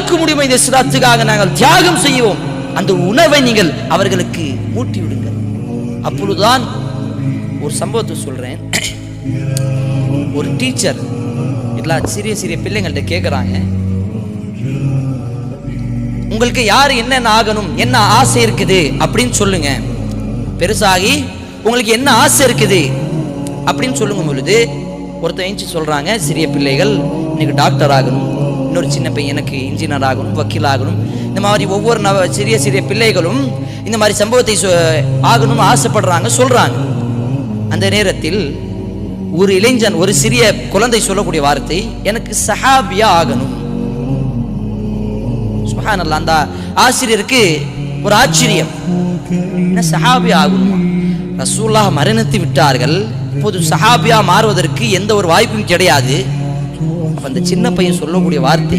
அளவிற்கு முடியும் இந்த இஸ்லாத்துக்காக நாங்கள் தியாகம் செய்வோம். அந்த உணர்வை நீங்கள் அவர்களுக்கு ஊட்டி விடுங்கள். அப்பொழுதுதான் ஒரு சம்பவத்தை சொல்றேன். ஒரு டீச்சர் எல்லா சிறிய சிறிய பிள்ளைங்கள்ட்ட கேட்குறாங்க, உங்களுக்கு யார் என்னென்ன ஆகணும், என்ன ஆசை இருக்குது அப்படின்னு சொல்லுங்க, பெருசாகி உங்களுக்கு என்ன ஆசை இருக்குது அப்படின்னு சொல்லுங்க பொழுது ஒருத்தர் எழுச்சி சொல்றாங்க, சிறிய பிள்ளைகள் எனக்கு டாக்டர் ஆகணும், இன்னொரு சின்ன பையன் எனக்கு இன்ஜினியர் ஆகணும், வக்கீல் ஆகணும். இந்த மாதிரி ஒவ்வொரு சிறிய சிறிய பிள்ளைகளும் இந்த மாதிரி சம்பவத்தை ஆகணும் ஆசைப்படுறாங்க, சொல்றாங்க. அந்த நேரத்தில் ஒரு இளைஞன், ஒரு சிறிய குழந்தை சொல்லக்கூடிய வார்த்தை, எனக்கு சஹாபியா ஆகணும். சுப்ஹானல்லாஹ். அந்த ஆசிரியருக்கு ஒரு ஆச்சரியம், என்ன சஹாபியா ஆகணுமா? ரசூலுல்லாஹ் மரணித்து விட்டார்கள், இப்போது சஹாபியா மாறுவதற்கு எந்த ஒரு வாய்ப்பும் கிடையாது. அந்த சின்ன பையன் சொல்லக்கூடிய வார்த்தை,